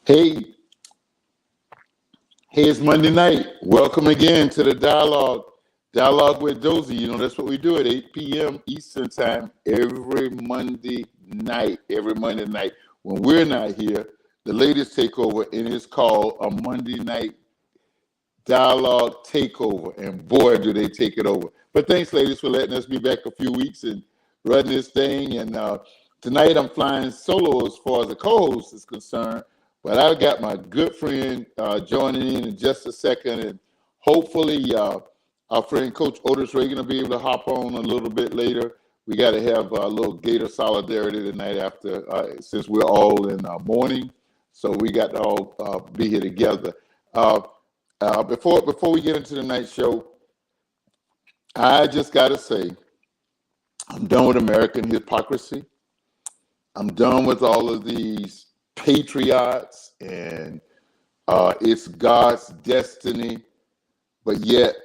Hey, it's Monday night. Welcome again to the Dialogue with Dozell. You know, that's what we do at 8 p.m. Eastern Time every Monday night. Every Monday night. When we're not here, the ladies take over, and it's called a Monday Night Dialogue Takeover. And boy, do they take it over. But thanks, ladies, for letting us be back a few weeks and running this thing. And tonight I'm flying solo as far as the co-host is concerned. But I got my good friend joining in just a second, and hopefully our friend Coach Otis Ragin will be able to hop on a little bit later. We got to have a little Gator solidarity tonight after, since we're all in mourning, so we got to all be here together. Before we get into the night show, I just got to say, I'm done with American hypocrisy. I'm done with all of these patriots and it's God's destiny, but yet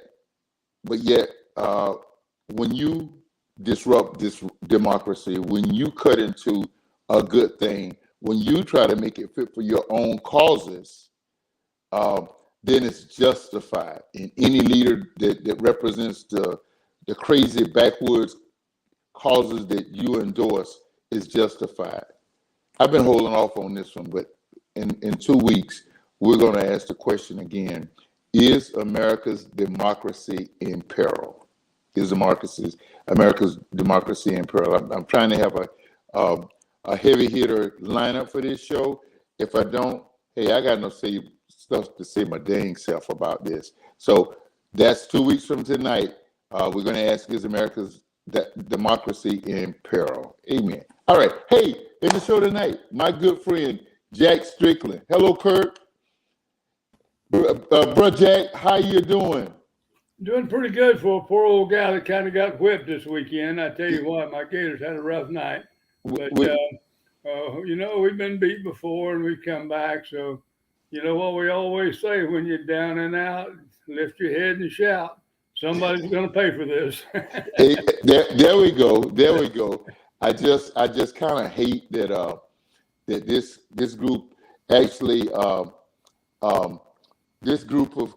when you disrupt this democracy, when you cut into a good thing, when you try to make it fit for your own causes, then it's justified. And any leader that represents the crazy backwoods causes that you endorse is justified. I've been holding off on this one, but in 2 weeks, we're going to ask the question again. Is America's democracy in peril? Is America's democracy in peril? I'm trying to have a heavy hitter lineup for this show. If I don't, hey, I got no stuff to say my dang self about this. So that's 2 weeks from tonight. We're going to ask, is America's democracy in peril? Amen. All right. Hey, in the show tonight, my good friend, Jack Strickland. Hello, Kurt. Bro, Jack, how you doing? Doing pretty good for a poor old guy that kind of got whipped this weekend. I tell you what, my Gators had a rough night. But, we've been beat before and we've come back. So, you know what we always say when you're down and out, lift your head and shout. Somebody's going to pay for this. Hey, there we go. There we go. I just kind of hate that that this group actually this group of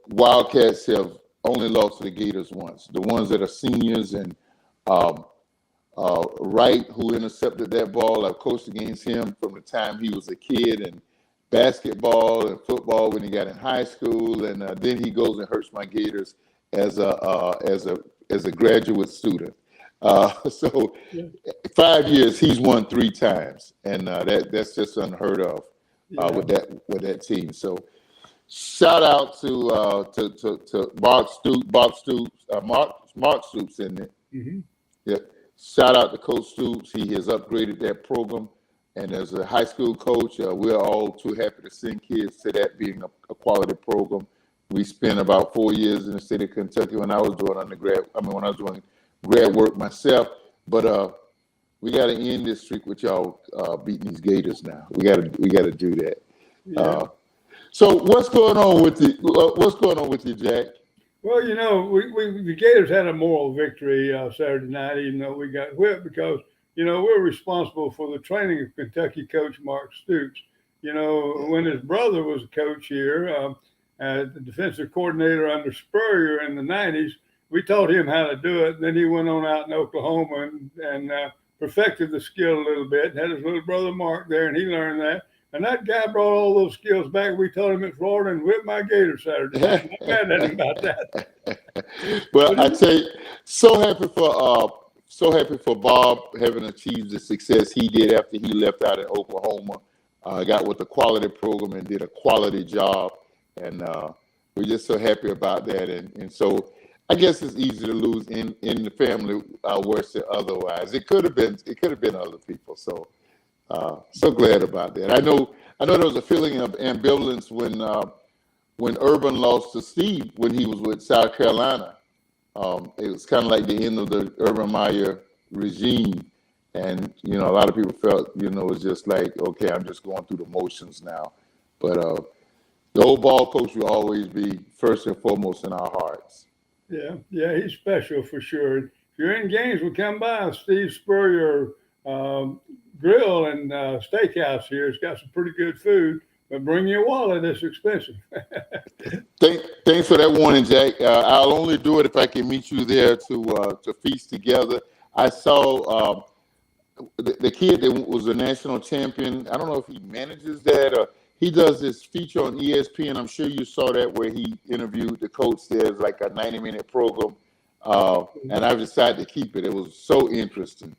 Wildcats have only lost to the Gators once. The ones that are seniors and Wright, who intercepted that ball, I've coached against him from the time he was a kid, and basketball and football when he got in high school, and then he goes and hurts my Gators as a graduate student. So 5 years, he's won 3 times, and that's just unheard of with that team. So shout out to Mark Stoops in there. Mm-hmm. Yeah. Shout out to Coach Stoops. He has upgraded that program, and as a high school coach, we're all too happy to send kids to that being a quality program. We spent about 4 years in the state of Kentucky when I was doing when I was doing grad work myself, but we got to end this streak with y'all beating these Gators now. We got to do that. Yeah. So what's going on with you, Jack? Well, you know, the Gators had a moral victory Saturday night, even though we got whipped because, you know, we're responsible for the training of Kentucky coach Mark Stoops. You know, when his brother was a coach here, the defensive coordinator under Spurrier in the 90s, we taught him how to do it. And then he went on out in Oklahoma and perfected the skill a little bit. Had his little brother Mark there, and he learned that. And that guy brought all those skills back. We taught him at Florida and whipped my Gator Saturday night. I'm mad at him about that. Well, I tell you, so happy for Bob having achieved the success he did after he left out in Oklahoma. Got with the quality program and did a quality job. And we're just so happy about that. And so I guess it's easy to lose in the family worse than otherwise. It could have been other people. So glad about that. I know there was a feeling of ambivalence when Urban lost to Steve when he was with South Carolina. It was kind of like the end of the Urban Meyer regime. And, you know, a lot of people felt, you know, it's just like, okay, I'm just going through the motions now. But the old ball coach will always be first and foremost in our hearts. Yeah, he's special for sure. If you're in games, we come by. Steve Spurrier grill and steakhouse here. It's got some pretty good food, but bring your wallet. It's expensive. Thanks for that warning, Jack. I'll only do it if I can meet you there to feast together. I saw the kid that was a national champion. I don't know if he manages that or he does this feature on ESPN. I'm sure you saw that where he interviewed the coach there. It's like a 90-minute program. And I've decided to keep it. It was so interesting.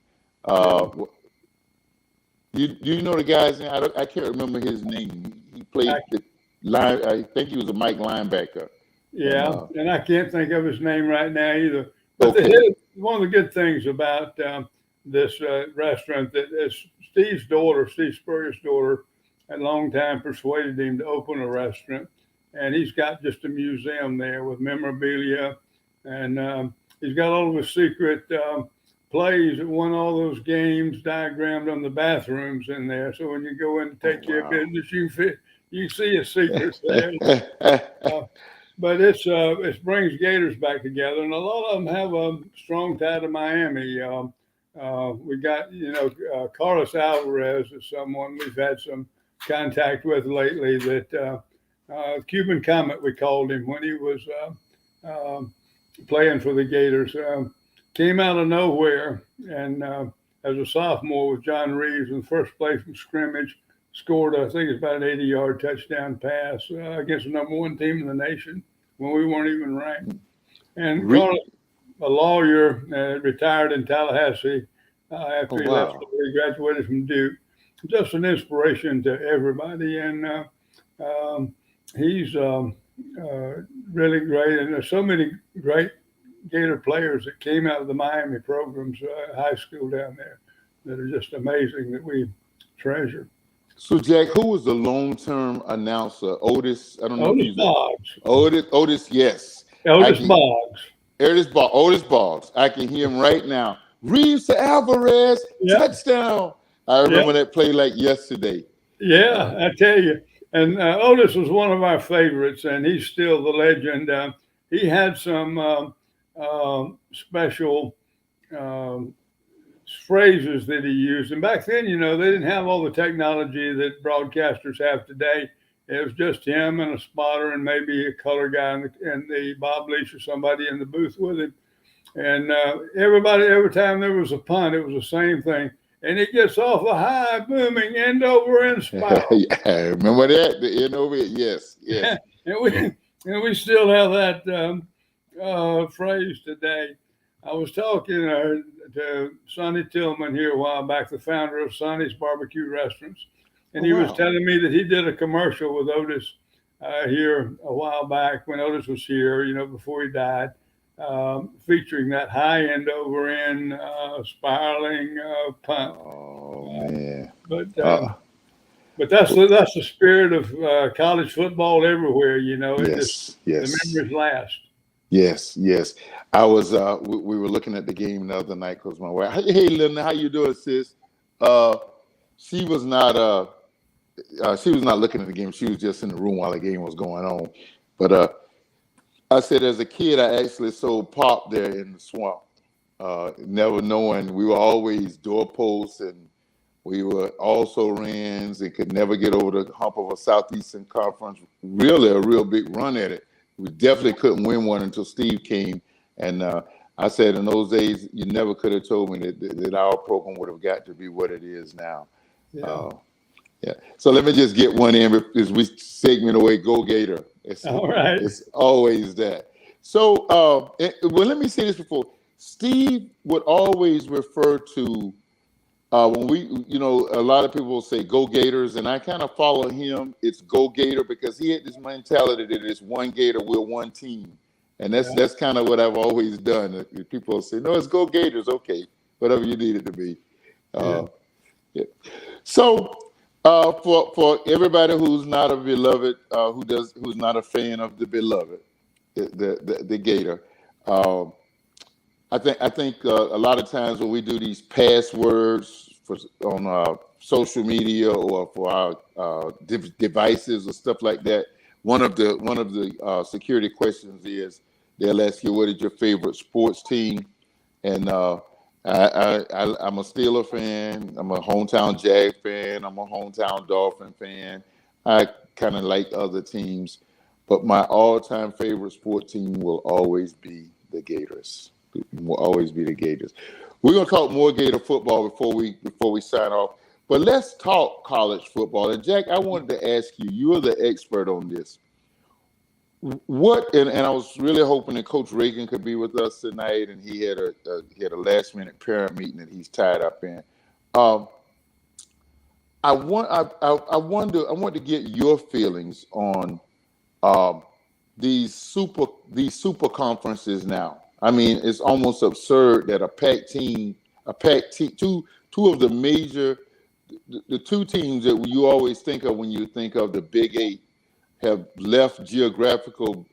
You know the guy's name? I can't remember his name. He played the line. I think he was a Mike linebacker. Yeah, and I can't think of his name right now either. But one of the good things about this restaurant that is Steve Spurrier's daughter, had a long time persuaded him to open a restaurant, and he's got just a museum there with memorabilia, and he's got all of his secret plays that won all those games diagrammed on the bathrooms in there. So when you go in to take care of business, you see his secrets there. But it brings Gators back together, and a lot of them have a strong tie to Miami. We got Carlos Alvarez is someone we've had some contact with lately. That Cuban Comet, we called him when he was playing for the Gators. Came out of nowhere, and as a sophomore with John Reeves in first place in scrimmage, scored, I think it's about an 80-yard touchdown pass against the number one team in the nation when we weren't even ranked. And Carlos, a lawyer, retired in Tallahassee after he left. He graduated from Duke. Just an inspiration to everybody, and he's really great. And there's so many great Gator players that came out of the Miami programs, high school down there, that are just amazing that we treasure. So, Jack, who was the long-term announcer? Otis, I don't know. Otis Boggs. Otis, yes. Otis Boggs. I can hear him right now. Reeves to Alvarez, touchdown. I remember that play like yesterday. Yeah, I tell you. And Otis was one of our favorites, and he's still the legend. He had some special phrases that he used. And back then, they didn't have all the technology that broadcasters have today. It was just him and a spotter and maybe a color guy and the Bob Leach or somebody in the booth with him. And every time there was a punt, it was the same thing. And it gets off a high, booming, end over end spiral. I remember that, the end over it, yes. and we still have that phrase today. I was talking to Sonny Tillman here a while back, the founder of Sonny's Barbecue Restaurants. And he was telling me that he did a commercial with Otis here a while back when Otis was here, before he died, featuring that high end over end spiraling punt. Oh, man. But that's the spirit of college football everywhere, Yes. The memories last. Yes. I was. We were looking at the game the other night because my wife. Hey, Linda, how you doing, sis? She was not. She was not looking at the game. She was just in the room while the game was going on. But I said, as a kid, I actually sold pop there in the swamp. Never knowing we were always doorposts, and we were also rans and could never get over the hump of a Southeastern Conference. Really, a real big run at it. We definitely couldn't win one until Steve came. And I said in those days, you never could have told me that our program would have got to be what it is now. Yeah. So let me just get one in as we segment away. Go Gator. All right. It's always that. So, well, let me say this before. Steve would always refer to when we, a lot of people will say "Go Gators," and I kind of follow him. It's "Go Gator" because he had this mentality that it's one Gator, we're one team, and that's kind of what I've always done. People will say, "No, it's Go Gators." Okay, whatever you need it to be. So, for everybody who's not a beloved, who's not a fan of the beloved, the Gator. I think a lot of times when we do these passwords on social media or for our devices or stuff like that, one of the security questions is they'll ask you, what is your favorite sports team? And I'm a Steeler fan. I'm a hometown Jag fan. I'm a hometown Dolphin fan. I kind of like other teams, but my all-time favorite sport team will always be the Gators. Will always be the Gators. We're gonna talk more Gator football before we sign off. But let's talk college football. And Jack, I wanted to ask you. You're the expert on this. And I was really hoping that Coach Ragin could be with us tonight, and he had a last minute parent meeting that he's tied up in. Um, I want to get your feelings on um, these super conferences now. I mean, it's almost absurd that two of the major, the two teams that you always think of when you think of the Big Eight have left geographical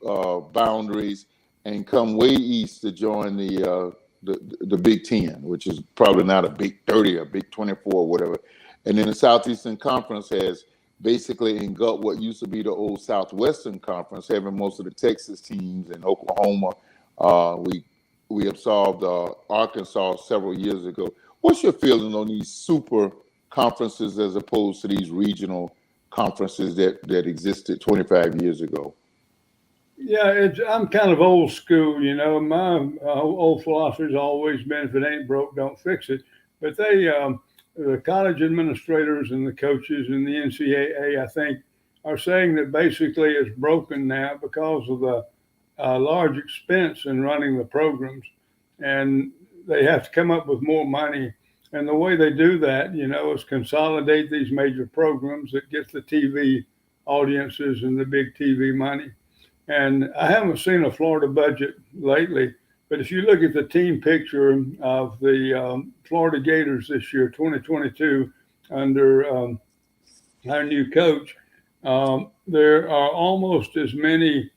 boundaries and come way east to join the Big Ten, which is probably not a Big 30 or Big 24 or whatever. And then the Southeastern Conference has basically engulfed what used to be the old Southwestern Conference, having most of the Texas teams and Oklahoma. We absolved Arkansas several years ago. What's your feeling on these super conferences as opposed to these regional conferences that existed 25 years ago? Yeah, I'm kind of old school, you know. My old philosophy has always been, if it ain't broke, don't fix it. But the college administrators and the coaches and the NCAA, I think, are saying that basically it's broken now because of the large expense in running the programs, and they have to come up with more money. And the way they do that, you know, is consolidate these major programs that get the TV audiences and the big TV money. And I haven't seen a Florida budget lately, but if you look at the team picture of the Florida Gators this year, 2022, under our new coach, there are almost as many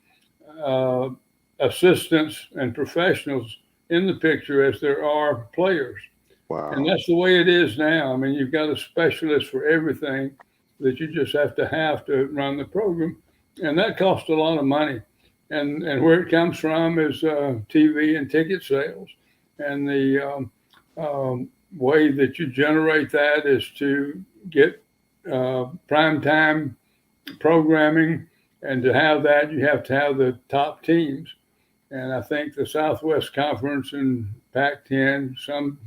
assistants and professionals in the picture as there are players. Wow. And that's the way it is now. I mean, you've got a specialist for everything that you just have to run the program. And that costs a lot of money. And where it comes from is TV and ticket sales. And the way that you generate that is to get primetime programming. And to have that, you have to have the top teams. And I think the Southwest Conference and Pac-10, some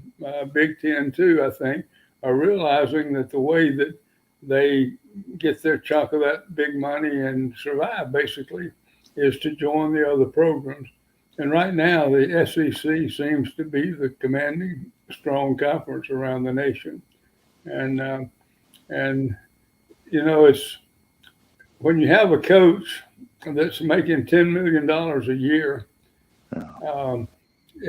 Big Ten too, I think, are realizing that the way that they get their chunk of that big money and survive, basically, is to join the other programs. And right now, the SEC seems to be the commanding strong conference around the nation. And you know, it's when you have a coach that's making $10 million a year,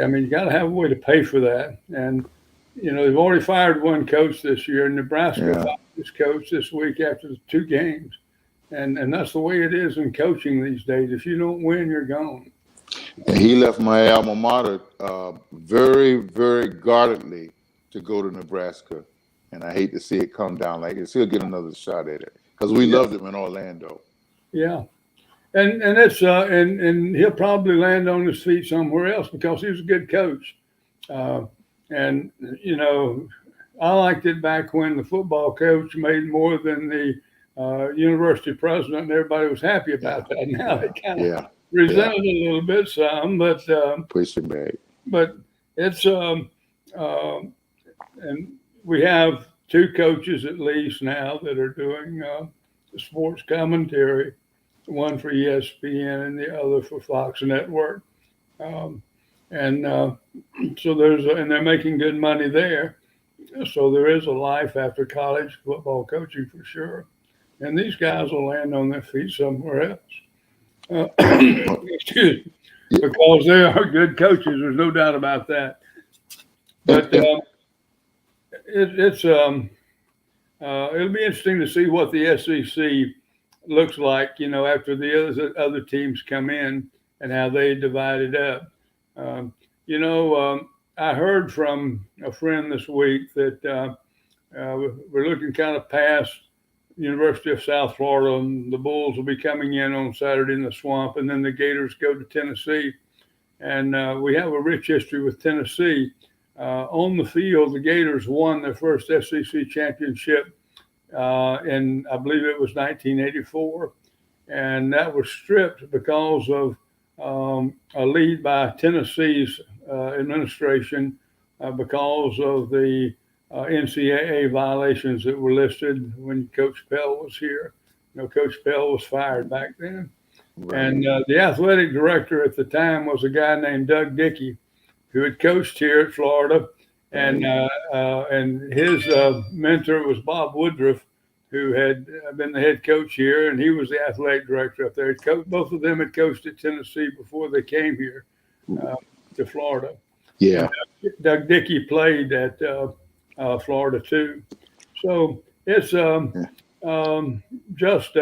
I mean, you got to have a way to pay for that. And, you know, they've already fired one coach this year. Nebraska fired this coach this week after 2 games. And that's the way it is in coaching these days. If you don't win, you're gone. And he left my alma mater very, very guardedly to go to Nebraska. And I hate to see it come down like this. He'll get another shot at it because we loved him in Orlando. Yeah. And it's and he'll probably land on his feet somewhere else because he was a good coach. And you know, I liked it back when the football coach made more than the university president, and everybody was happy about that. Now they kind of resented it a little bit, some, but push it back. But it's and we have 2 coaches at least now that are doing sports commentary. One for ESPN and the other for Fox Network. So and they're making good money there. So there is a life after college football coaching for sure. And these guys will land on their feet somewhere else. Excuse me. Because they are good coaches. There's no doubt about that. But it'll be interesting to see what the SEC looks like, you know, after the other teams come in and how they divide it up. You know, I heard from a friend this week that we're looking kind of past University of South Florida, and the Bulls will be coming in on Saturday in the Swamp, and then the Gators go to Tennessee. And we have a rich history with Tennessee. On the field, the Gators won their first SEC championship in, I believe it was 1984, and that was stripped because of a lead by Tennessee's administration because of the NCAA violations that were listed when Coach Pell was here. Coach Pell was fired back then. Right. And the athletic director at the time was a guy named Doug Dickey, who had coached here at Florida. And his mentor was Bob Woodruff, who had been the head coach here, and he was the athletic director up there. Both of them had coached at Tennessee before they came here to Florida. Yeah. And Doug Dickey played at Florida too. So it's just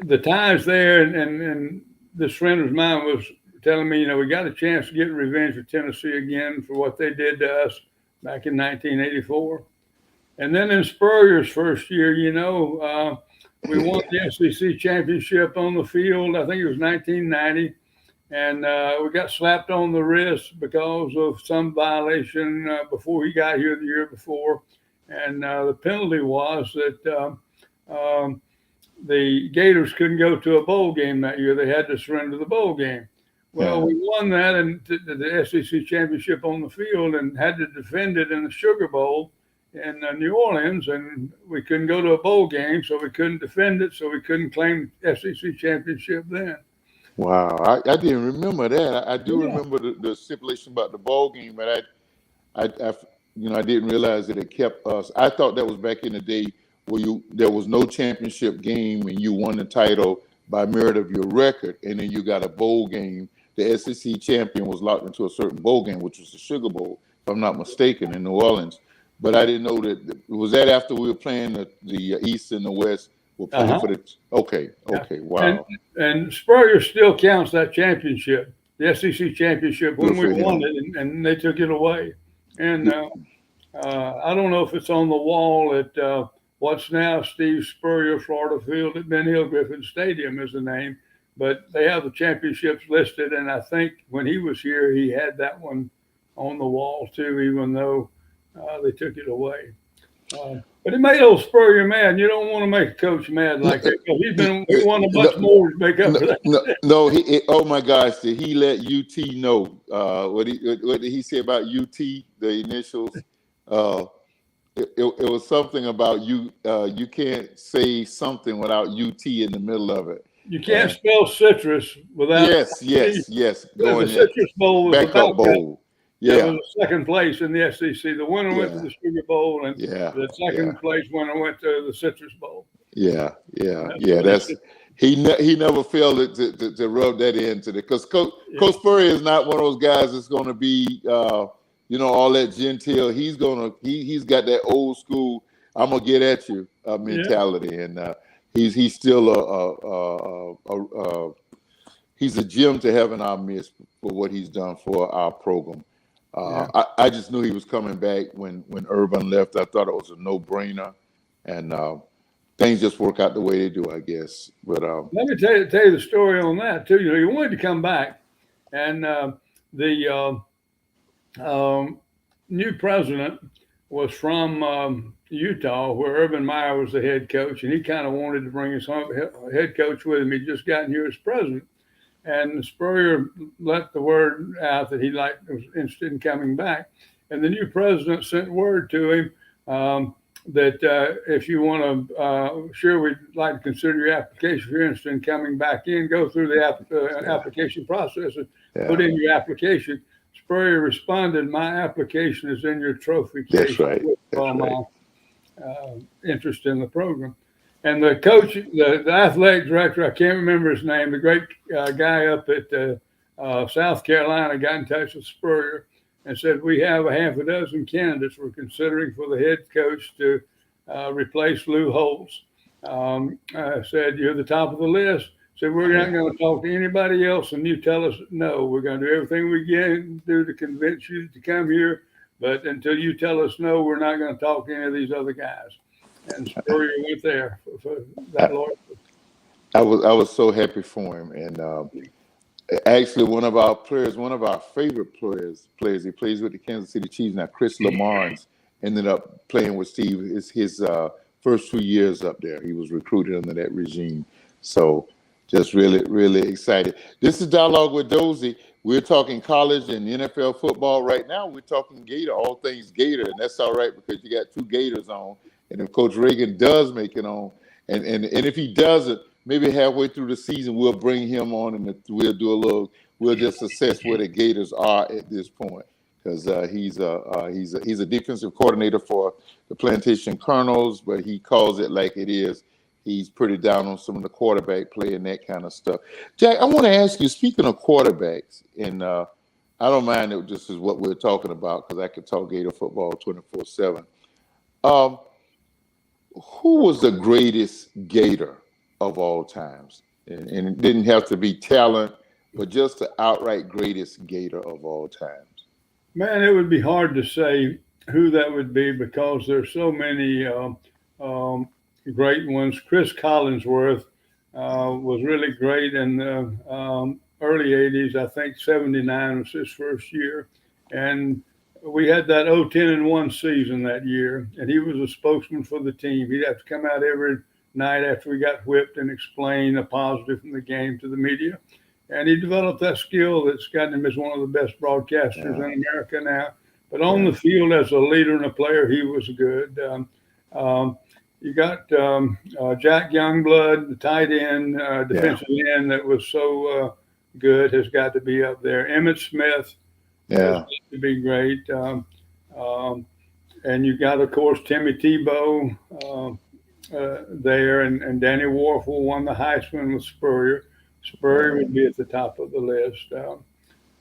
the ties there, and this friend of mine was telling me, we got a chance to get revenge for Tennessee again for what they did to us back in 1984. And then in Spurrier's first year, we won the SEC championship on the field. I think it was 1990. And we got slapped on the wrist because of some violation before he got here the year before. And the penalty was that the Gators couldn't go to a bowl game that year. They had to surrender the bowl game. Well, we won that and the SEC championship on the field and had to defend it in the Sugar Bowl in New Orleans. And we couldn't go to a bowl game, so we couldn't defend it. So we couldn't claim SEC championship then. Wow, I didn't remember that. I do remember the stipulation about the ball game, but I didn't realize that it kept us. I thought that was back in the day where there was no championship game and you won the title by merit of your record, and then you got a bowl game. The SEC champion was locked into a certain bowl game, which was the Sugar Bowl, if I'm not mistaken, in New Orleans. But I didn't know that. Was that after we were playing the East and the West? We're playing for the okay, wow. And Spurrier still counts that championship, the SEC championship, when we won it, and they took it away. And I don't know if it's on the wall at what's now Steve Spurrier Florida Field at Ben Hill Griffin Stadium is the name, but they have the championships listed, and I think when he was here, he had that one on the wall too, even though they took it away. But it made old Spurrier mad. You don't want to make a coach mad like that. He won a bunch more to make up for that. No, oh my gosh, did he let UT know what did he say about UT? The initials. It was something about you. You can't say something without UT in the middle of it. You can't spell citrus without. Yes. Going the Citrus Bowl was backup bowl. Yeah, it was second place in the SEC. The winner went to the Sugar Bowl, and the second place winner went to the Citrus Bowl. Yeah. That's he never failed to rub that into it, because Coach Spurrier is not one of those guys that's going to be all that genteel. He's got that old school I'm gonna get at you mentality, and he's still he's a gem to have in our midst for what he's done for our program. I just knew he was coming back when Urban left. I thought it was a no-brainer, and things just work out the way they do, I guess. But let me tell you the story on that too. He wanted to come back, and the new president was from Utah, where Urban Meyer was the head coach, and he kind of wanted to bring his head coach with him. He'd just gotten here as president. And Spurrier let the word out that was interested in coming back. And the new president sent word to him that if you want to, we'd like to consider your application. If you're interested in coming back in, go through the application process and put in your application. Spurrier responded, "My application is in your trophy case." That's right. My interest in the program. And the coach, the athletic director, I can't remember his name, the great guy up at South Carolina got in touch with Spurrier and said, "We have a half a dozen candidates we're considering for the head coach to replace Lou Holtz." I said, "You're the top of the list." Said, "We're not going to talk to anybody else, and you tell us no. We're going to do everything we can do to convince you to come here, but until you tell us no, we're not going to talk to any of these other guys." And Spurrier went there for that Lord. I was so happy for him, and Actually, one of our players, one of our favorite players. He plays with the Kansas City Chiefs now. Chris Lamar's ended up playing with Steve. It's his first 2 years up there. He was recruited under that regime. So, just really, really excited. This is Dialogue with Dozell. We're talking college and NFL football right now. We're talking Gator, all things Gator, and that's all right because you got two Gators on. And if Coach Ragin does make it on, and if he doesn't, maybe halfway through the season we'll bring him on and we'll just assess where the Gators are at this point because he's a defensive coordinator for the Plantation Colonels, but he calls it like it is. He's pretty down on some of the quarterback play and that kind of stuff. Jack, I want to ask you, speaking of quarterbacks, and I don't mind that this is what we're talking about because I could talk Gator football 24/7. Who was the greatest Gator of all times? And it didn't have to be talent, but just the outright greatest Gator of all times. Man, it would be hard to say who that would be because there's so many great ones. Chris Collinsworth was really great in the early 80s. I think 79 was his first year. And we had that 10-1 season that year, and he was a spokesman for the team. He'd have to come out every night after we got whipped and explain a positive from the game to the media. And he developed that skill that's gotten him as one of the best broadcasters in America now. But on the field as a leader and a player, he was good. You got Jack Youngblood, the tight end, defensive end that was so good, has got to be up there. Emmitt Smith has got to be great. And you got, of course, Timmy Tebow there, and Danny Warfel won the Heisman with Spurrier. Spurrier would be at the top of the list. There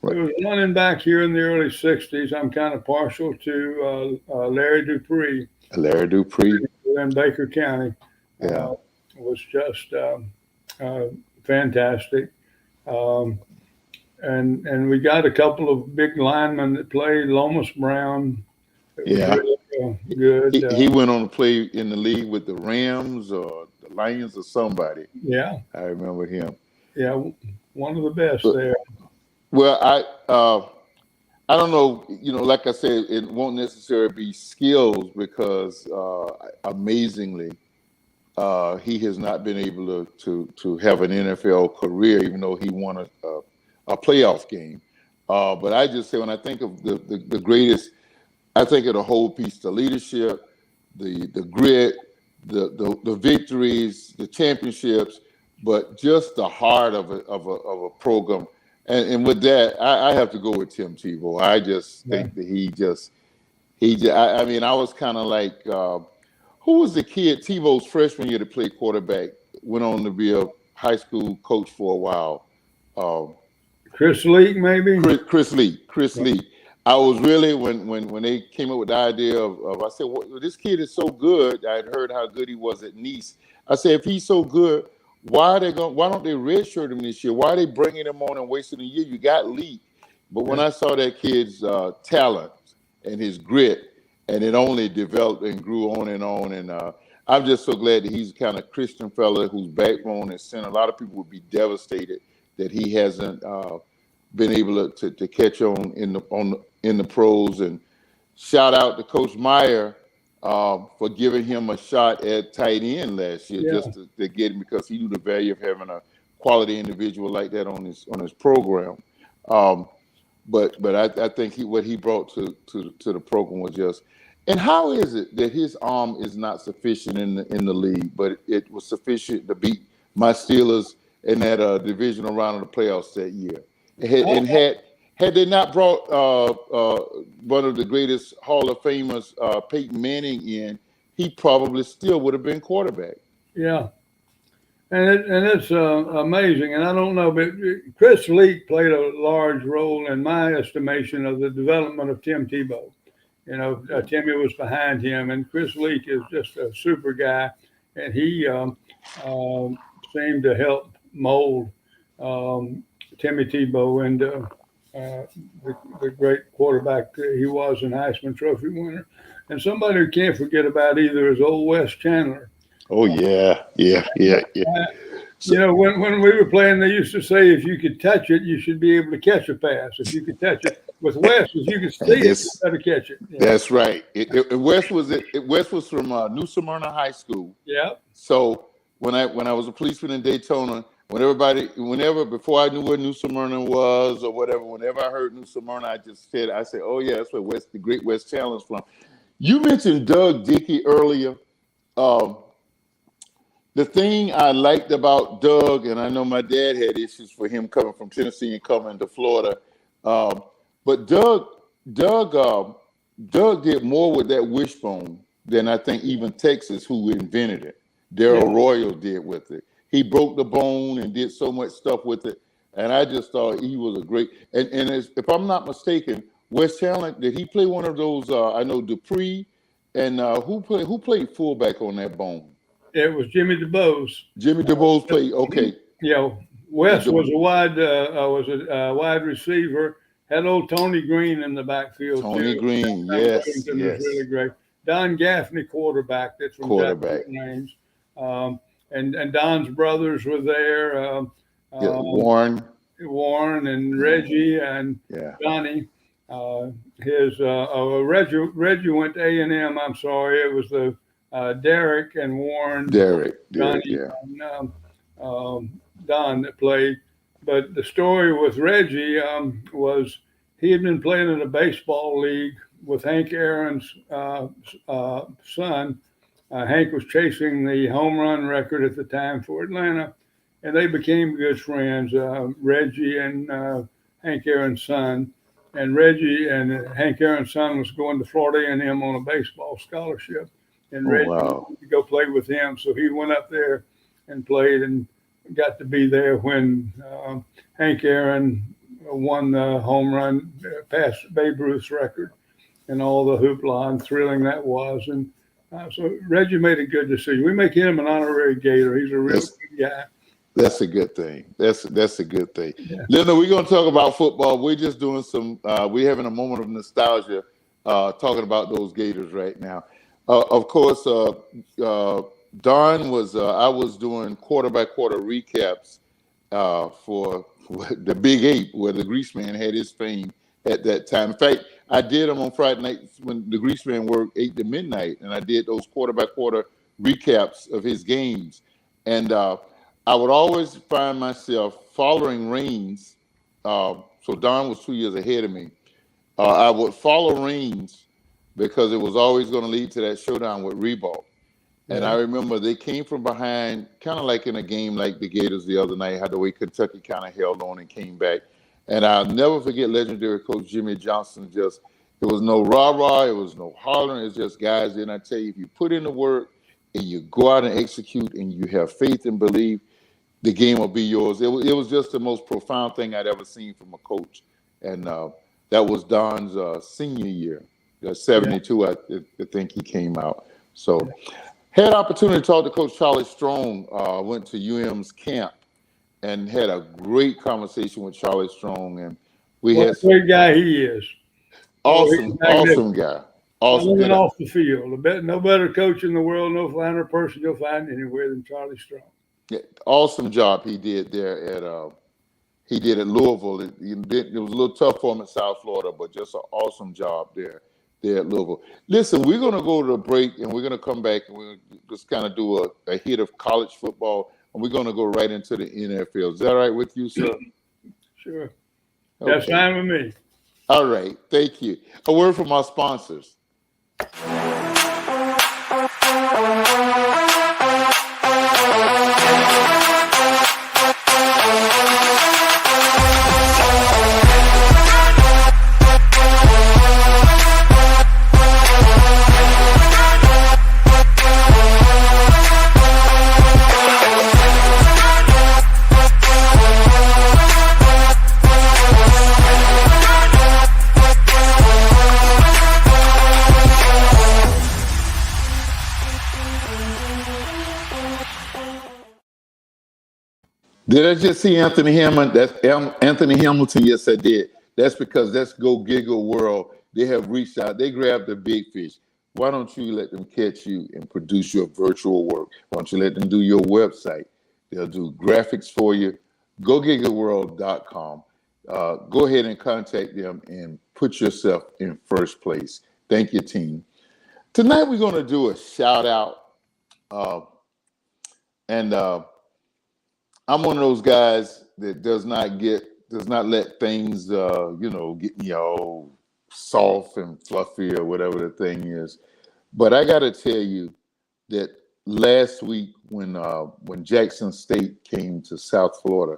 was running back here in the early 60s. I'm kind of partial to Larry Dupree. Larry Dupree. In Baker County. Was just fantastic. And we got a couple of big linemen that played. Lomas Brown. Really, good. He went on to play in the league with the Rams or the Lions or somebody. Yeah. I remember him. Yeah, one of the best there. Well, I don't know, like I said, it won't necessarily be skills because amazingly, he has not been able to have an NFL career, even though he won a playoff game. But I just say when I think of the greatest, I think of the whole piece: the leadership, the grit, the victories, the championships, but just the heart of a program. And with that, I have to go with Tim Tebow. I just think that I mean, I was kind of like, who was the kid, Tebow's freshman year to play quarterback, went on to be a high school coach for a while. Chris Leak, maybe? Chris Leak. I was really, when they came up with the idea of I said, well, this kid is so good. I'd heard how good he was at Nice. I said, if he's so good, why don't they redshirt him this year? Why are they bringing him on and wasting a year? You got Leak. But when I saw that kid's talent and his grit, and it only developed and grew on, and I'm just so glad that he's the kind of Christian fella whose backbone is center. A lot of people would be devastated that he hasn't been able to catch on in the pros. And shout out to Coach Meyer for giving him a shot at tight end last year, just to get him, because he knew the value of having a quality individual like that on his program. But I think what he brought to the program was just. And how is it that his arm is not sufficient in the league, but it was sufficient to beat my Steelers in that divisional round of the playoffs that year? Had they not brought one of the greatest Hall of Famers, Peyton Manning, in, he probably still would have been quarterback. Yeah, and it's amazing. And I don't know, but Chris Leak played a large role in my estimation of the development of Tim Tebow. Timmy was behind him, and Chris Leak is just a super guy, and he seemed to help mold Timmy Tebow into the great quarterback he was, and Heisman Trophy winner. And somebody who can't forget about either is old Wes Chandler. Oh, yeah. So, when we were playing, they used to say if you could touch it, you should be able to catch a pass. If you could touch it. With West, if you could see it, you better catch it. Yeah. That's right. West was from New Smyrna High School. Yeah. So when I was a policeman in Daytona, whenever before I knew where New Smyrna was or whatever, whenever I heard New Smyrna, I said, oh yeah, that's where the Great West Challenge from. You mentioned Doug Dickey earlier. The thing I liked about Doug, and I know my dad had issues for him coming from Tennessee and coming to Florida, but Doug did more with that wishbone than I think even Texas, who invented it, Darrell Royal, did with it. He broke the bone and did so much stuff with it, and I just thought he was a great. And if I'm not mistaken, West Chandler, did he play one of those? I know Dupree, and who played fullback on that bone? It was Jimmy DeBose. Jimmy DeBose played. Okay. Yeah, West was a wide receiver. Had old Tony Green in the backfield. Tony Green, yes. Was really great. Don Gaffney, quarterback. That's from quarterback names. And Don's brothers were there. Warren and Reggie and Johnny. Reggie went to A&M. I'm sorry, it was the Derek and Warren. Johnny, and Don that played. But the story with Reggie was he had been playing in a baseball league with Hank Aaron's son. Hank was chasing the home run record at the time for Atlanta, and they became good friends, Reggie and Hank Aaron's son. And Reggie and Hank Aaron's son was going to Florida A&M on a baseball scholarship. And Reggie wanted to go play with him, so he went up there and played and got to be there when Hank Aaron won the home run past Babe Ruth's record and all the hoopla and thrilling that was. And so Reggie made a good decision. We make him an honorary Gator. He's a real good guy. That's a good thing. That's a good thing. Yeah. Linda, we're going to talk about football. We're just doing we're having a moment of nostalgia talking about those Gators right now. Of course, Don was, I was doing quarter-by-quarter recaps for the Big 8, where the Greaseman had his fame at that time. In fact, I did them on Friday nights when the Greaseman worked 8 to midnight, and I did those quarter-by-quarter recaps of his games. And I would always find myself following Reigns. So Don was 2 years ahead of me. I would follow Reigns because it was always going to lead to that showdown with Reebok. And I remember they came from behind, kind of like in a game like the Gators the other night, how the way Kentucky kind of held on and came back. And I'll never forget legendary coach Jimmy Johnson. It was no rah-rah, it was no hollering, it's just guys. And I tell you, if you put in the work and you go out and execute and you have faith and believe, the game will be yours. It was just the most profound thing I'd ever seen from a coach. And that was Don's senior year. 72, I think he came out. So had opportunity to talk to Coach Charlie Strong, went to UM's camp and had a great conversation with Charlie Strong. And had a great guy he is. Awesome guy. Awesome. Even off the field. No better coach in the world, no finer person you'll find anywhere than Charlie Strong. Yeah, awesome job he did there at Louisville. It was a little tough for him in South Florida, but just an awesome job there at Louisville. Listen, we're going to go to a break, and we're going to come back, and we're going to just kind of do a hit of college football, and we're going to go right into the NFL. Is that all right with you, sir? Sure. Okay. That's fine with me. All right. Thank you. A word from our sponsors. Did I just see Anthony Hamilton? That's Anthony Hamilton. Yes, I did. That's because that's Go Giggle World. They have reached out. They grabbed the big fish. Why don't you let them catch you and produce your virtual work? Why don't you let them do your website? They'll do graphics for you. GoGigaWorld.com. Go ahead and contact them and put yourself in first place. Thank you, team. Tonight we're going to do a shout out, and I'm one of those guys that does not let things get me all soft and fluffy or whatever the thing is. But I got to tell you that last week when Jackson State came to South Florida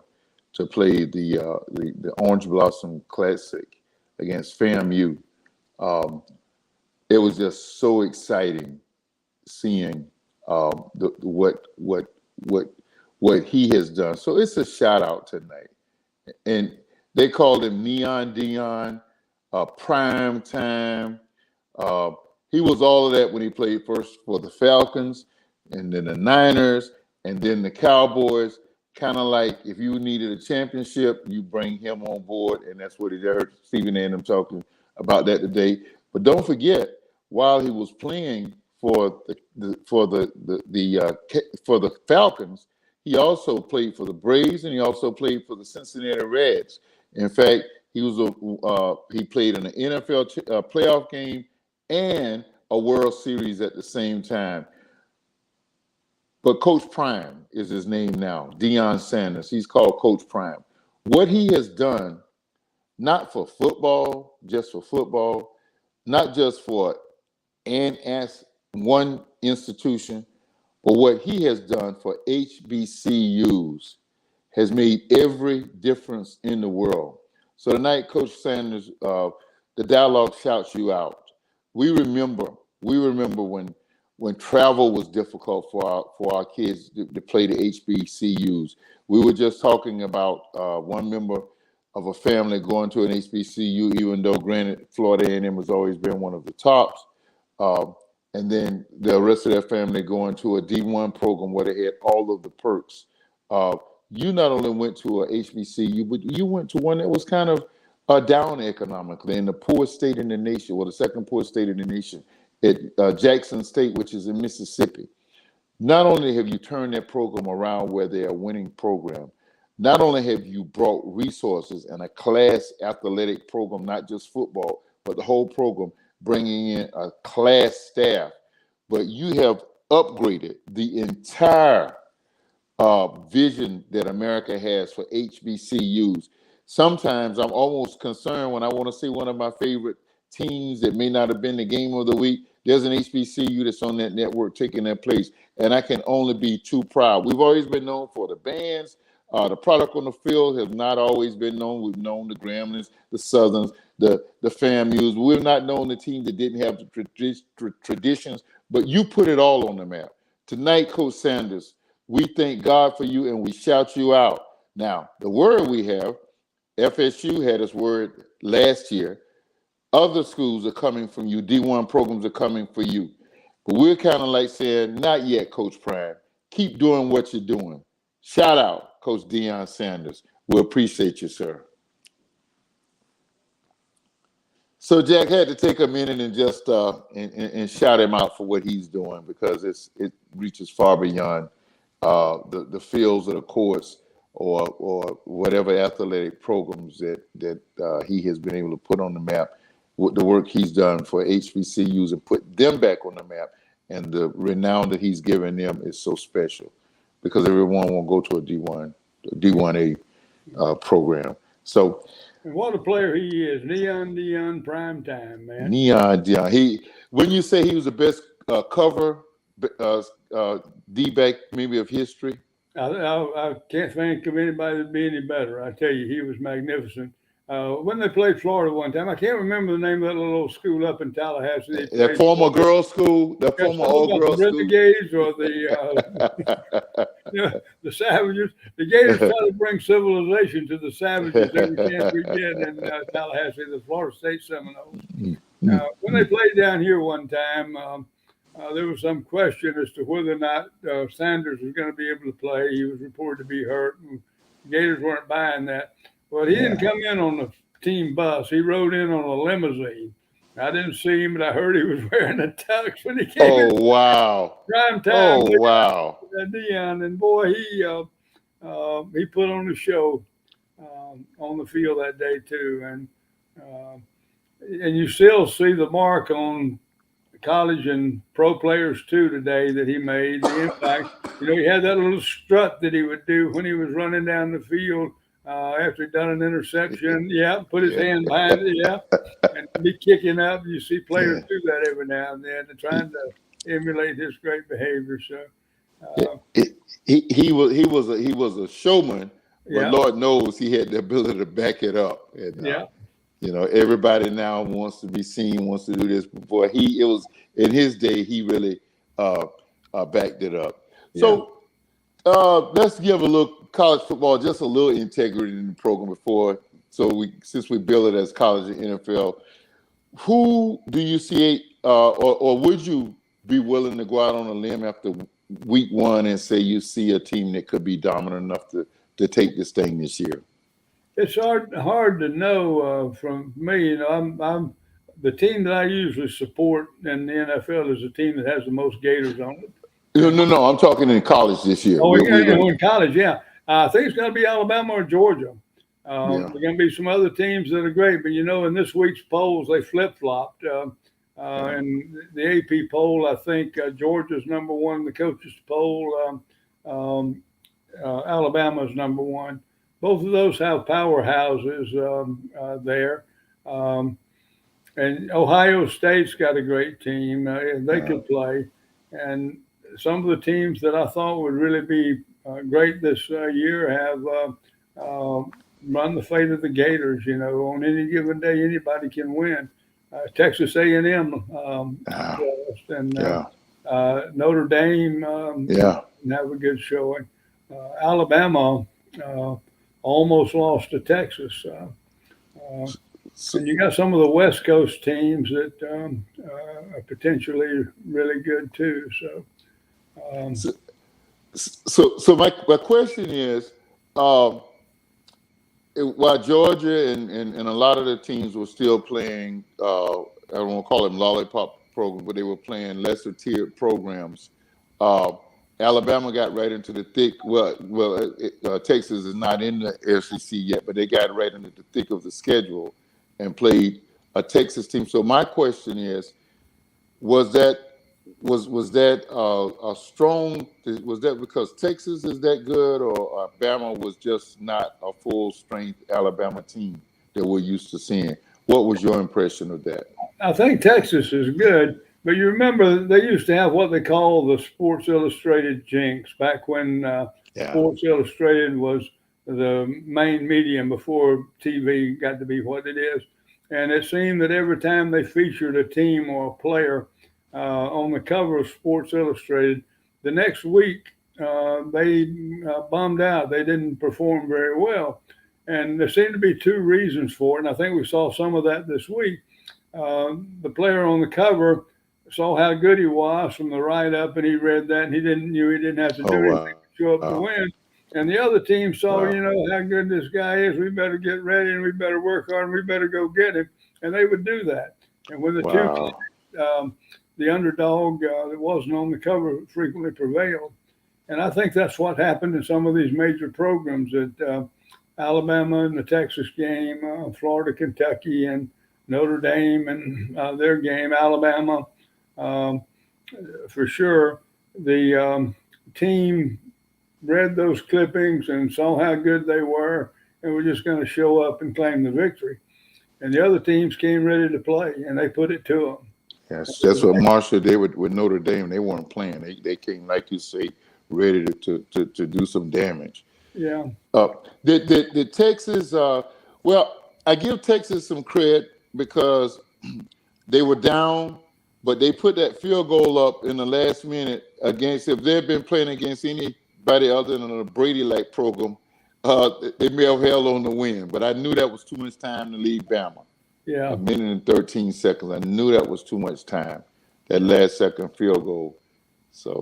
to play the Orange Blossom Classic against FAMU, it was just so exciting seeing what he has done. So it's a shout out tonight, and they called him Neon Dion, Prime Time. He was all of that when he played first for the Falcons, and then the Niners, and then the Cowboys. Kind of like if you needed a championship, you bring him on board, and that's what he heard Stephen A. and them talking about that today. But don't forget, while he was playing for the Falcons, he also played for the Braves, and he also played for the Cincinnati Reds. In fact, he played in an NFL playoff game and a World Series at the same time. But Coach Prime is his name now, Deion Sanders. He's called Coach Prime. What he has done, not for football, just for football, not just for one institution, but what he has done for HBCUs has made every difference in the world. So tonight, Coach Sanders, the dialogue shouts you out. We remember when travel was difficult for our kids to play the HBCUs. We were just talking about one member of a family going to an HBCU, even though, granted, Florida A&M has always been one of the tops. And then the rest of their family going to a D1 program where they had all of the perks. You not only went to a HBCU, but you went to one that was kind of down economically in the poorest state in the nation, or the second poorest state in the nation, at Jackson State, which is in Mississippi. Not only have you turned that program around where they're a winning program, not only have you brought resources and a class athletic program, not just football, but the whole program, bringing in a class staff, but you have upgraded the entire vision that America has for HBCUs. Sometimes I'm almost concerned when I want to see one of my favorite teams that may not have been the game of the week. There's an HBCU that's on that network taking that place, and I can only be too proud. We've always been known for the bands. The product on the field has not always been known. We've known the Gremlins, the Southerns, the FAMUs. We've not known the team that didn't have the traditions, but you put it all on the map. Tonight, Coach Sanders, we thank God for you and we shout you out. Now, the word we have, FSU had its word last year. Other schools are coming from you. D1 programs are coming for you. But we're kind of like saying, not yet, Coach Prime. Keep doing what you're doing. Shout out, Coach Deion Sanders. We appreciate you, sir. So Jack had to take a minute and just and shout him out for what he's doing, because it reaches far beyond the fields or the courts or whatever athletic programs that he has been able to put on the map. With the work he's done for HBCUs and put them back on the map, and the renown that he's given them is so special, because everyone won't go to a D1A program. So, and what a player he is, Neon Dion Prime Time, man. Neon Dion. When you say he was the best cover D-back maybe of history, I can't think of anybody that'd be any better. I tell you, he was magnificent. When they played Florida one time, I can't remember the name of that little school up in Tallahassee. That former girls' school, that former all-girls school. The Renegades or the Savages. The Gators try to bring civilization to the Savages every chance we get in Tallahassee, the Florida State Seminoles. When they played down here one time, there was some question as to whether or not Sanders was going to be able to play. He was reported to be hurt. And Gators weren't buying that. Well, he didn't come in on the team bus. He rode in on a limousine. I didn't see him, but I heard he was wearing a tux when he came in. Oh, wow. Prime time. Oh, wow. Dion. And boy, he put on a show on the field that day too, and you still see the mark on college and pro players too today that he made the impact. He had that little strut that he would do when he was running down the field after he'd done an interception. Yeah, put his hand behind it. Yeah, and be kicking up. You see players do that every now and then, trying to emulate his great behavior. So he was a showman, but Lord knows he had the ability to back it up. And, everybody now wants to be seen, wants to do this. Before it was in his day, he really backed it up. So let's give a little college football, just a little integrity in the program since we build it as college and NFL. Who do you see, or would you be willing to go out on a limb after week one and say you see a team that could be dominant enough to take this thing this year? It's hard to know from me. I'm the team that I usually support in the NFL is a team that has the most Gators on it. No. I'm talking in college this year. In college, yeah. I think it's going to be Alabama or Georgia. There are going to be some other teams that are great, but in this week's polls they flip-flopped. In the AP poll, I think Georgia's number one in the coaches poll. Alabama's number one. Both of those have powerhouses there. And Ohio State's got a great team. They could play. And some of the teams that I thought would really be great this year have run the fate of the Gators. On any given day, anybody can win. Texas A&M and Notre Dame have a good showing. Alabama almost lost to Texas. And you got some of the West Coast teams that are potentially really good too. So my question is, while Georgia and a lot of the teams were still playing, I don't want to call them lollipop programs, but they were playing lesser tiered programs. Alabama got right into the thick. Texas is not in the SEC yet, but they got right into the thick of the schedule and played a Texas team. So my question is, was that a strong? Was that because Texas is that good, or Alabama was just not a full strength Alabama team that we're used to seeing? What was your impression of that? I think Texas is good, but you remember they used to have what they call the Sports Illustrated jinx back when Sports Illustrated was the main medium before TV got to be what it is. And it seemed that every time they featured a team or a player on the cover of Sports Illustrated, the next week they bummed out. They didn't perform very well. And there seemed to be two reasons for it. And I think we saw some of that this week. The player on the cover saw how good he was from the write up, and he read that, and he didn't have to do anything to show up to win. And the other team saw, how good this guy is. We better get ready, and we better work hard, and we better go get him. And they would do that. And when the two teams, the underdog that wasn't on the cover frequently prevailed. And I think that's what happened in some of these major programs at Alabama in the Texas game, Florida, Kentucky, and Notre Dame and their game, Alabama. For sure, the team read those clippings and saw how good they were and were just going to show up and claim the victory. And the other teams came ready to play, and they put it to them. Yes, that's what Marshall did with Notre Dame. They weren't playing. They came, like you say, ready to do some damage. Yeah. The Texas, I give Texas some credit because they were down, but they put that field goal up in the last minute against, if they'd been playing against anybody other than a Brady-like program, they may have held on to win. But I knew that was too much time to leave Bama. Yeah. A minute and 13 seconds. I knew that was too much time, that last second field goal. So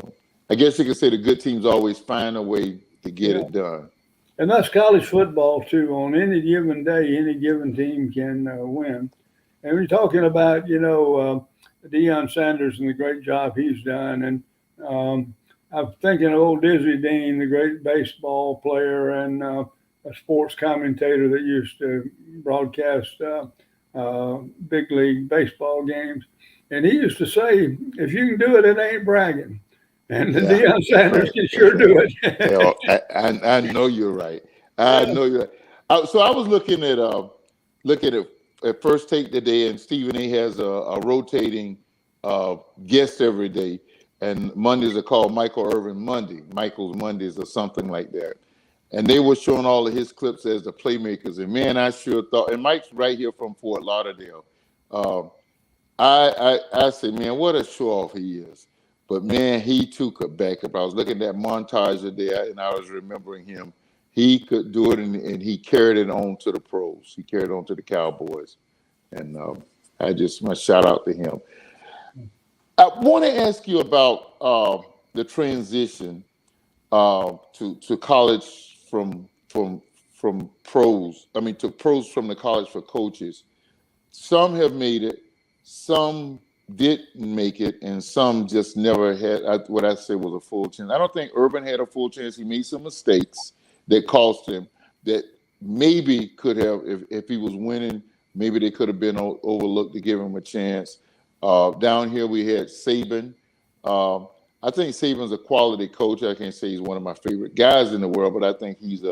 I guess you could say the good teams always find a way to get it done. And that's college football, too. On any given day, any given team can win. And we're talking about, Deion Sanders and the great job he's done. And I'm thinking of old Dizzy Dean, the great baseball player and a sports commentator that used to broadcast big league baseball games. And he used to say, if you can do it, it ain't bragging. And Yeah, Deion that's Sanders right. can That's sure right. do Yeah, it. I know you're right. I Yeah. know you're right. So I was looking at First Take today, and Stephen A has a rotating uh, guest every day, and Mondays are called Michael Irvin Monday, Michael's Mondays or something like that. And they were showing all of his clips as the playmakers, and man, I sure thought. And Mike's right here from Fort Lauderdale. Um, I say, man, what a show off he is. But man, he too could back up. I was looking at that montage there, and I was remembering him. He could do it, and he carried it on to the pros. He carried it on to the Cowboys, and I just my shout out to him. I want to ask you about the transition to college from pros. I mean, to pros from the college for coaches. Some have made it, some didn't make it, and some just never had what I say was a full chance. I don't think Urban had a full chance. He made some mistakes that cost him that maybe could have, if he was winning, maybe they could have been overlooked to give him a chance. Down here we had Saban. Um, I think Saban's a quality coach. I can't say he's one of my favorite guys in the world, but I think he's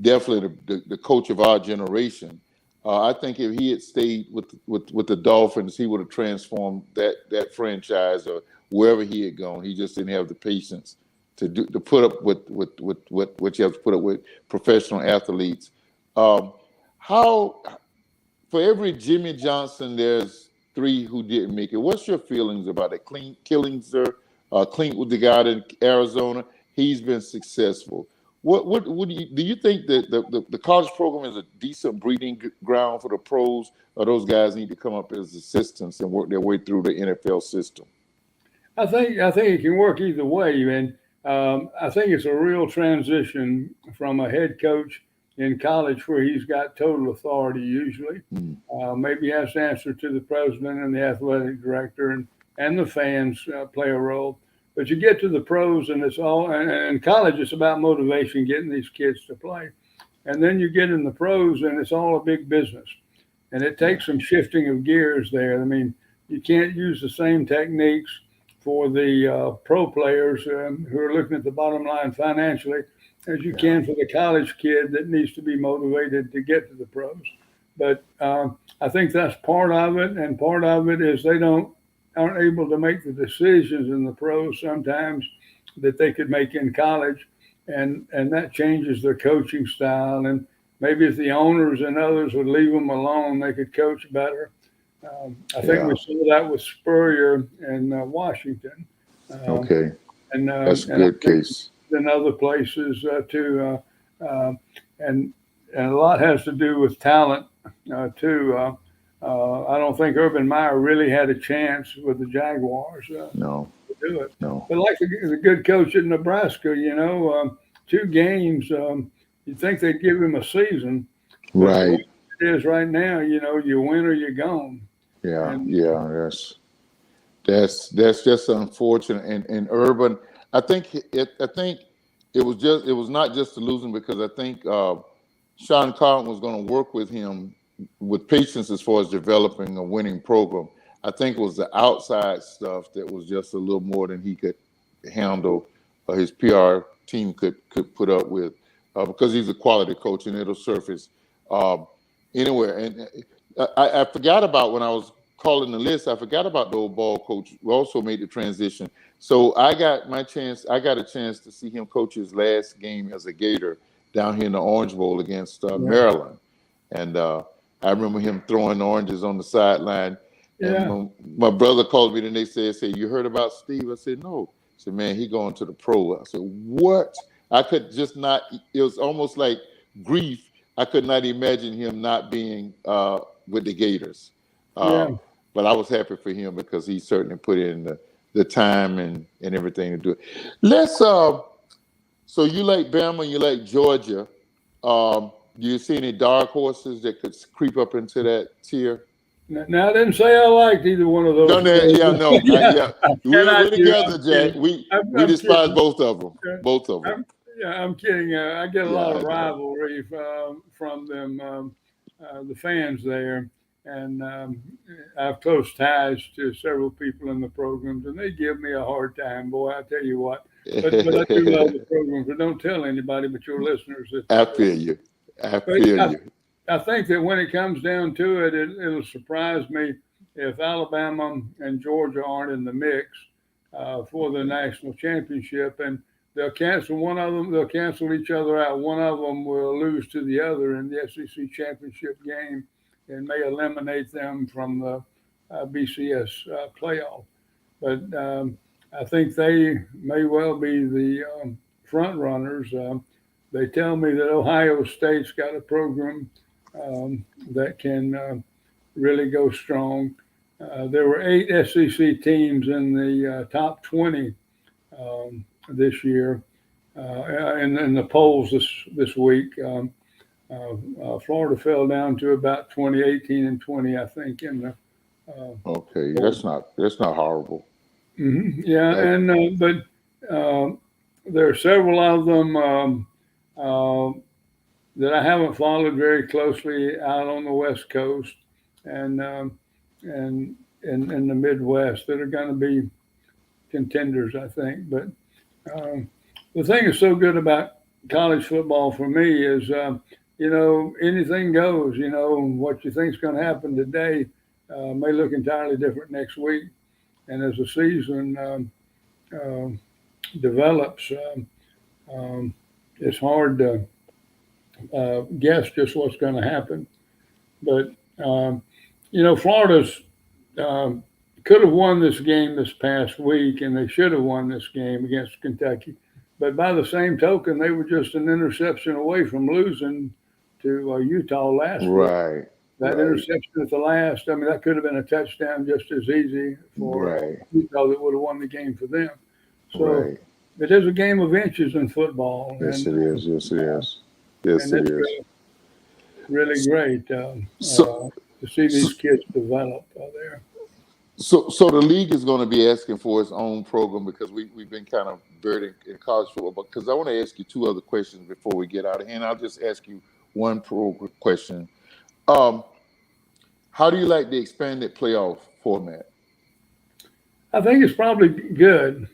definitely the coach of our generation. I think if he had stayed with the Dolphins, he would have transformed that franchise or wherever he had gone. He just didn't have the patience to put up with what you have to put up with professional athletes. Um, how for every Jimmy Johnson, there's three who didn't make it. What's your feelings about it? Killingser, Clint with the guy in Arizona, he's been successful. What do you think that the college program is a decent breeding ground for the pros, or those guys need to come up as assistants and work their way through the NFL system? I think it can work either way, man. I think it's a real transition from a head coach in college where he's got total authority usually. Mm, Maybe he has to answer to the president and the athletic director, and the fans play a role. But you get to the pros, and it's all, and college, it's about motivation, getting these kids to play. And then you get in the pros, and it's all a big business. And it yeah, takes some shifting of gears there. I mean, you can't use the same techniques for the pro players who are looking at the bottom line financially as you yeah, can for the college kid that needs to be motivated to get to the pros. But I think that's part of it, and part of it is they don't aren't able to make the decisions in the pros sometimes that they could make in college, and that changes their coaching style. And maybe if the owners and others would leave them alone, they could coach better. I think yeah. we saw that with Spurrier in Washington, um, Okay, that's a and I good think case. in other places too. And a lot has to do with talent too. I don't think Urban Meyer really had a chance with the Jaguars No, to do it. no, But like the good coach at Nebraska, 2 games, you'd think they'd give him a season, but the way right. it is right now, you win or you're gone. Yeah, And yeah. That's just unfortunate. And Urban, I think it was not just the losing because I think Sean Carlton was going to work with him with patience as far as developing a winning program. I think it was the outside stuff that was just a little more than he could handle, or his PR team could put up with, because he's a quality coach and it'll surface um, anywhere. And I forgot about when I was calling the list. I forgot about the old ball coach who also made the transition. So I got my chance. I got a chance to see him coach his last game as a Gator down here in the Orange Bowl against yeah, Maryland, and I remember him throwing oranges on the sideline. And yeah, my brother called me the next day and said, "You heard about Steve?" I said, "No." He said, "Man, he going to the pro." I said, "What?" I could just not. It was almost like grief. I could not imagine him not being with the Gators. Uh, yeah. but I was happy for him because he certainly put in the time and everything to do it. Let's so you like Bama, you like Georgia. Do you see any dark horses that could creep up into that tier? Now, I didn't say I liked either one of No, those no, schools. yeah, no, Yeah, yeah. and I We're do. together, I'm Jack. kidding. We I'm despise kidding. both of them. Both of them. I'm, yeah, I'm kidding. I get a Yeah, lot I of know. rivalry from them, the fans there, and I have close ties to several people in the programs, and they give me a hard time. Boy, I tell you what. But I do love the program. So don't tell anybody but your listeners that. I feel you. I But feel you. I think that when it comes down to it, it'll surprise me if Alabama and Georgia aren't in the mix for the national championship, and they'll cancel one of them. They'll cancel each other out. One of them will lose to the other in the SEC championship game, and may eliminate them from the BCS playoff. But I think they may well be the front runners. They tell me that Ohio State's got a program that can really go strong. There were 8 SEC teams in the top 20 this year in the polls this week. Florida fell down to about 2018 and 20, I think, in the Okay, poll. that's not horrible. Yeah, That and but uh, there are several of them uh, that I haven't followed very closely out on the West Coast and and in the Midwest that are going to be contenders, I think. But um, the thing that's so good about college football for me is, anything goes. What you think is going to happen today may look entirely different next week. And as the season um, develops, it's hard to guess just what's going to happen. But um, Florida's um, could have won this game this past week, and they should have won this game against Kentucky. But by the same token, they were just an interception away from losing to Utah last week. right, That right, interception at the last, I mean, that could have been a touchdown just as easy for right, Utah that would have won the game for them. So right. it is a game of inches in football, Yes, it is. Yes, it is. Yes, and it it's is. really great So, to see so, these kids develop there. so the league is going to be asking for its own program because we've been kind of buried in college football. But because I want to ask you two other questions before we get out of here, and I'll just ask you one question. Um, how do you like the expanded playoff format? I think it's probably good.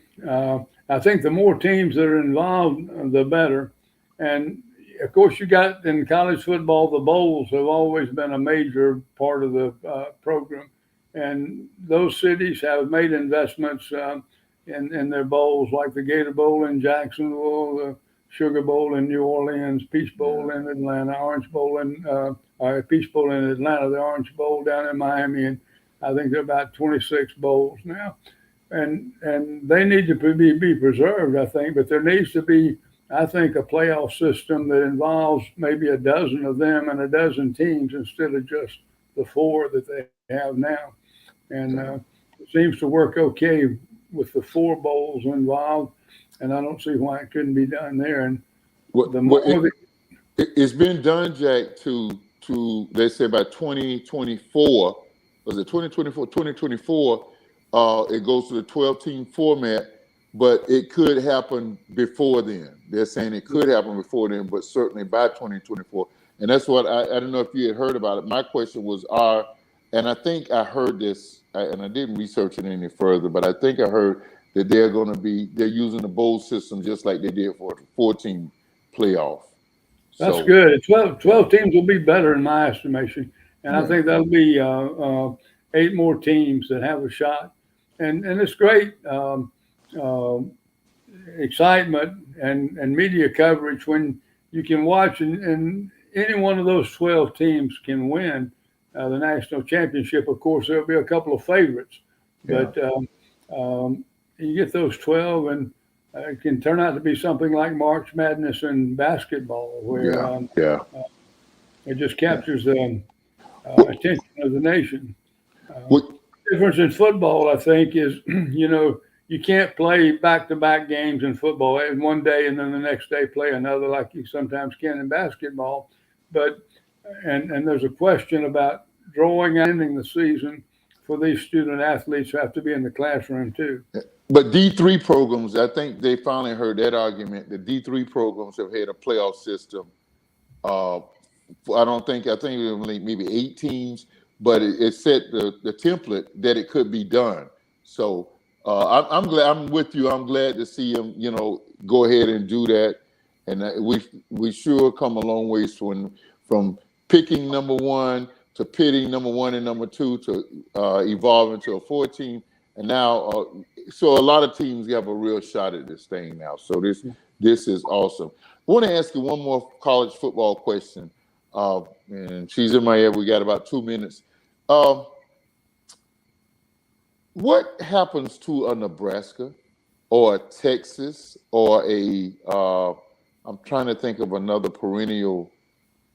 I think the more teams that are involved, the better. And of course, you got in college football, the bowls have always been a major part of the program. And those cities have made investments in their bowls, like the Gator Bowl in Jacksonville, the Sugar Bowl in New Orleans, Peach Bowl Yeah, in Atlanta, Orange Bowl in Peach Bowl in Atlanta, the Orange Bowl down in Miami, and I think there are about 26 bowls now, and they need to be preserved, I think. But there needs to be, I think, a playoff system that involves maybe a dozen of them and a dozen teams instead of just the four that they have now. And yeah. it seems to work okay with the four bowls involved, and I don't see why it couldn't be done there. And the What more the, it's been done, Jack, to they say by 2024, was it 2024? 2024, it goes to the 12-team format, but it could happen before then. They're saying it could happen before then, but certainly by 2024. And that's what I don't know if you had heard about it. My question was, and I think I heard this, and I didn't research it any further, but I think I heard that they're using the bowl system just like they did for the 14 playoff. that's So good. 12 teams will be better in my estimation, and I yeah, think that'll be 8 more teams that have a shot, and it's great. Uh, Excitement and media coverage when you can watch and any one of those 12 teams can win the national championship. Of course, there'll be a couple of favorites, yeah, but you get those 12 and it can turn out to be something like March Madness in basketball where yeah, yeah. it just Yeah. captures the What, attention of the nation. what, Difference in football, I think, is you can't play back-to-back games in football in one day and then the next day play another like you sometimes can in basketball. But and there's a question about drawing out ending the season for these student athletes who have to be in the classroom too. But D3 programs, I think they finally heard that argument. The D3 programs have had a playoff system. Uh, I think it was maybe 8 teams, but it set the template that it could be done. So I'm glad. I'm with you. I'm glad to see him, go ahead and do that. And we sure come a long ways from picking number one to pitting number one and number two to evolving to a 4 team. And now, so a lot of teams have a real shot at this thing now. So this is awesome. I want to ask you one more college football question. And she's in my head. We got about 2 minutes. What happens to a Nebraska or a Texas or I'm trying to think of another perennial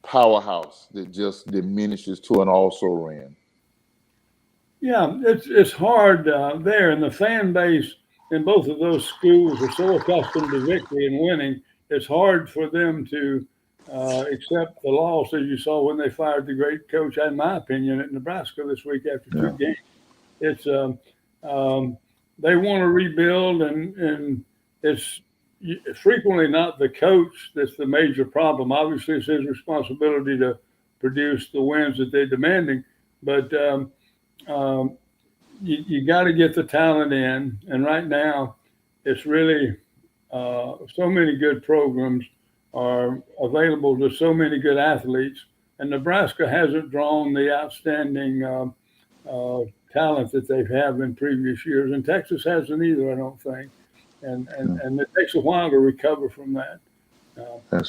powerhouse that just diminishes to an also-ran? Yeah, it's hard there, and the fan base in both of those schools are so accustomed to victory and winning. It's hard for them to accept the loss, as you saw when they fired the great coach, in my opinion, at Nebraska this week after 2 games. It's they want to rebuild, and it's frequently not the coach that's the major problem. Obviously, it's his responsibility to produce the wins that they're demanding, but you got to get the talent in, and right now it's really so many good programs are available to so many good athletes, and Nebraska hasn't drawn the outstanding talent that they've had in previous years, and Texas hasn't either, I don't think, and it takes a while to recover from that.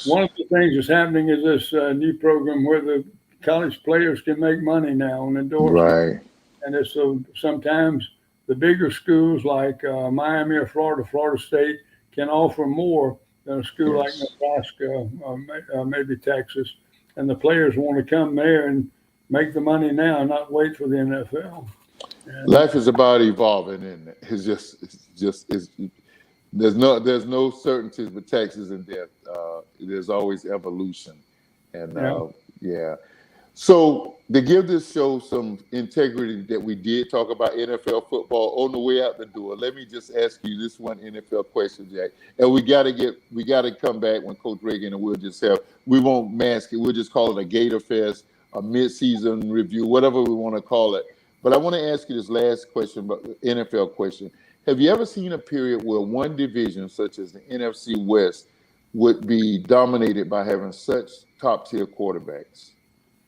One of the things that's happening is this new program where the college players can make money now on endorsement. Right. And it's so sometimes the bigger schools like Miami or Florida State can offer more than a school like Nebraska or maybe Texas. And the players want to come there and make the money now and not wait for the NFL. And life is about evolving, isn't it? It's there's no certainties with Texas and death. There's always evolution. And So to give this show some integrity that we did talk about NFL football on the way out the door, let me just ask you this one NFL question, Jack. And we gotta come back when Coach Ragin, and we won't mask it. We'll just call it a Gator Fest, a mid-season review, whatever we want to call it. But I want to ask you this last question, NFL question. Have you ever seen a period where one division, such as the NFC West, would be dominated by having such top-tier quarterbacks?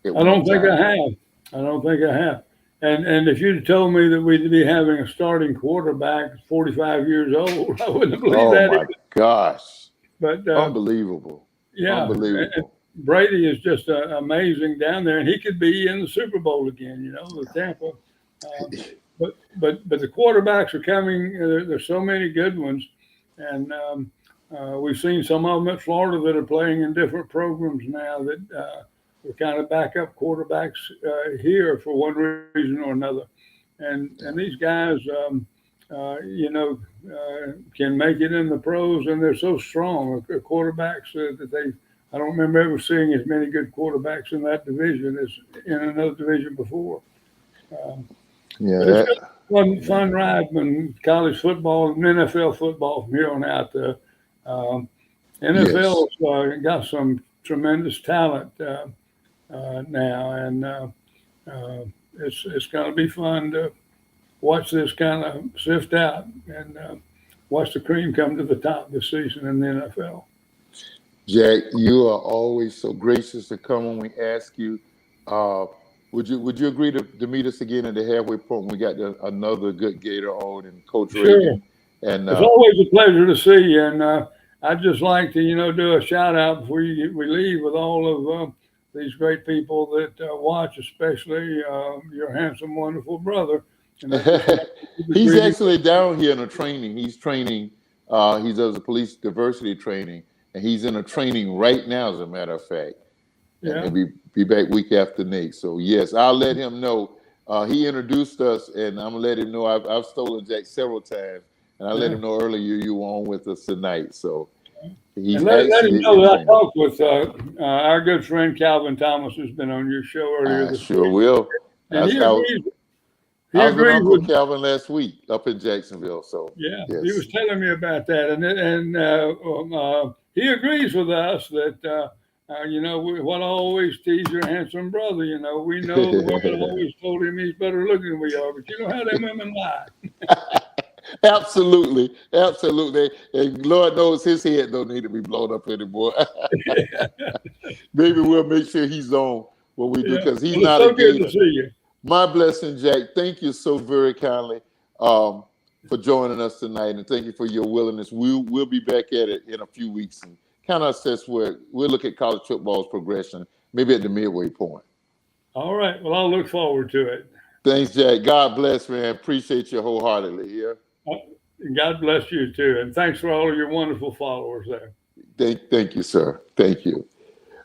I don't think I have. And if you'd told me that we'd be having a starting quarterback 45 years old, I wouldn't have believed that. Oh, my gosh. But unbelievable. Yeah. Unbelievable. And Brady is just amazing down there, and he could be in the Super Bowl again, the Tampa. But the quarterbacks are coming. There's so many good ones. And we've seen some of them at Florida that are playing in different programs now that we're kind of backup quarterbacks here for one reason or another. And these guys, can make it in the pros, and they're so strong. Quarterbacks that I don't remember ever seeing as many good quarterbacks in that division as in another division before. It's a fun ride when college football and NFL football from here on out. NFL's got some tremendous talent now, and it's going to be fun to watch this kind of sift out and watch the cream come to the top this season in the NFL. Jack, you are always so gracious to come when we ask you. Would you agree to meet us again at the halfway point when we got another good Gator on and Coach Ragin? And it's always a pleasure to see you. And I'd just like to, do a shout out before we leave with all of these great people that watch, especially your handsome, wonderful brother. He's actually down here in a training. He's training. He does a police diversity training, and he's in a training right now, as a matter of fact. And he'll be back week after next. So yes, I'll let him know. He introduced us, and I'm gonna let him know I've stolen Jack several times, and I let him know earlier you were on with us tonight. So he's let him know that I talked with our good friend Calvin Thomas, who's been on your show earlier. Sure will. And I, he I was agrees. He I was with agrees Uncle with. Calvin last week up in Jacksonville. So Yeah, he yes. was telling me about that, and he agrees with us that what I always tease your handsome brother. We know the women always told him he's better looking than we are, but you know how them women lie. Absolutely, absolutely. And Lord knows his head don't need to be blown up anymore. Maybe we'll make sure he's on when we do, Yeah. because he's Well, it's not a so good to Gator. see you. My blessing, Jack. Thank you so very kindly for joining us tonight, and thank you for your willingness. We'll be back at it in a few weeks and kind of assess where we'll look at college football's progression, maybe at the midway point. All right. Well, I'll look forward to it. Thanks, Jack. God bless, man. Appreciate you wholeheartedly here. God bless you too, and thanks for all of your wonderful followers there. Thank you, sir. Thank you.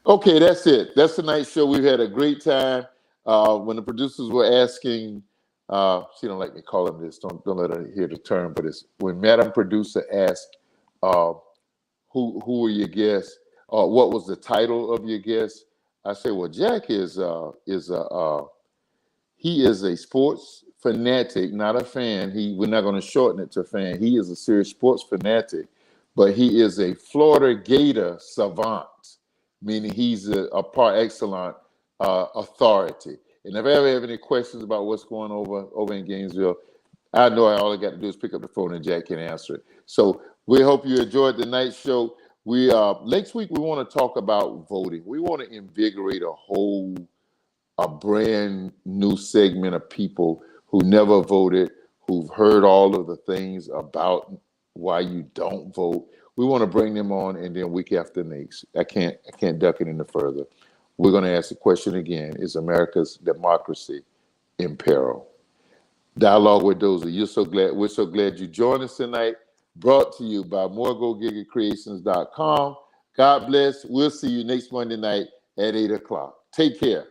Okay, that's it. That's tonight's show. We've had a great time. When the producers were asking, she don't like me calling this. Don't let her hear the term, but it's when Madam Producer asked, who were your guests? What was the title of your guest? I say, well, Jack he is a sports fanatic, not a fan. We're not going to shorten it to fan. He is a serious sports fanatic, but he is a Florida Gator savant, meaning he's a par excellence authority. And if I ever have any questions about what's going over in Gainesville, I know all I got to do is pick up the phone and Jack can answer it. So we hope you enjoyed the night show. We next week we want to talk about voting. We want to invigorate a brand new segment of people who never voted, who've heard all of the things about why you don't vote. We want to bring them on, and then week after next. I can't duck it any further. We're going to ask the question again: is America's democracy in peril? Dialogue with Dozell. We're so glad you joined us tonight. Brought to you by moregogiggacreations.com. God bless. We'll see you next Monday night at 8 o'clock. Take care.